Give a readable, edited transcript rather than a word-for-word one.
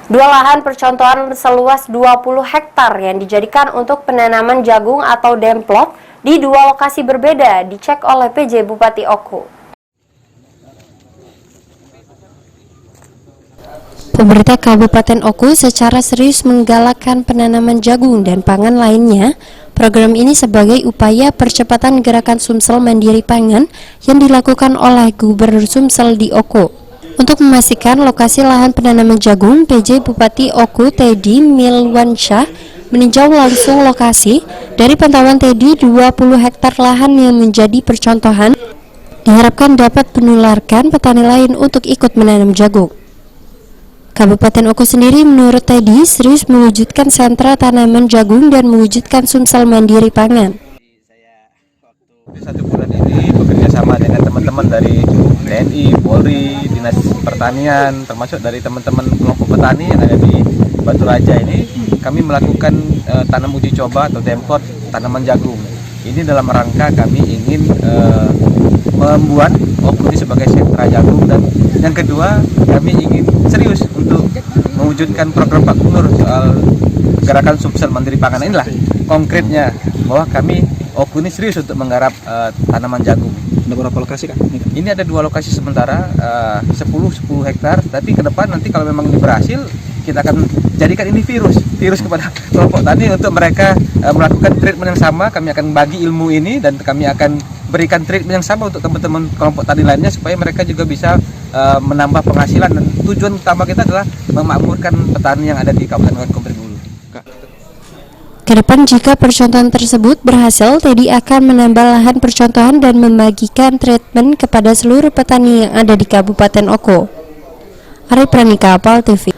Dua lahan percontohan seluas 20 hektar yang dijadikan untuk penanaman jagung atau demplot di dua lokasi berbeda dicek oleh PJ Bupati Oku. Pemerintah Kabupaten Oku secara serius menggalakkan penanaman jagung dan pangan lainnya. Program ini sebagai upaya percepatan gerakan Sumsel Mandiri Pangan yang dilakukan oleh Gubernur Sumsel di Oku. Untuk memastikan lokasi lahan penanaman jagung, PJ Bupati Oku Teddy Milwansyah meninjau langsung lokasi. Dari pantauan Teddy, 20 hektar lahan yang menjadi percontohan diharapkan dapat menularkan petani lain untuk ikut menanam jagung. Kabupaten Oku sendiri menurut Teddy serius mewujudkan sentra tanaman jagung dan mewujudkan Sumsel Mandiri Pangan. Satu bulan ini bekerja sama dengan teman-teman dari TNI, Polri, Dinas Pertanian, termasuk dari teman-teman kelompok petani yang ada di Batu Raja ini, kami melakukan tanam uji coba atau demplot tanaman jagung. Ini dalam rangka kami ingin membuat Oku ini sebagai sentra jagung, dan yang kedua kami ingin serius untuk mewujudkan program Pak Gubernur soal gerakan Sumsel Mandiri Pangan. Inilah konkretnya bahwa kami Oku ini serius untuk menggarap tanaman jagung. Ada berapa lokasi, Kak? Ini ada 2 lokasi sementara, 10 hektar. Tapi ke depan nanti kalau memang ini berhasil, kita akan jadikan ini virus kepada kelompok tani untuk mereka melakukan treatment yang sama. Kami akan bagi ilmu ini dan kami akan berikan treatment yang sama untuk teman-teman kelompok tani lainnya supaya mereka juga bisa menambah penghasilan, dan tujuan utama kita adalah memakmurkan petani yang ada di Kabupaten Komering Ulu. Kedepan jika percontohan tersebut berhasil, Teddy akan menambah lahan percontohan dan membagikan treatment kepada seluruh petani yang ada di Kabupaten Oku. Ari Pranika, Apal TV.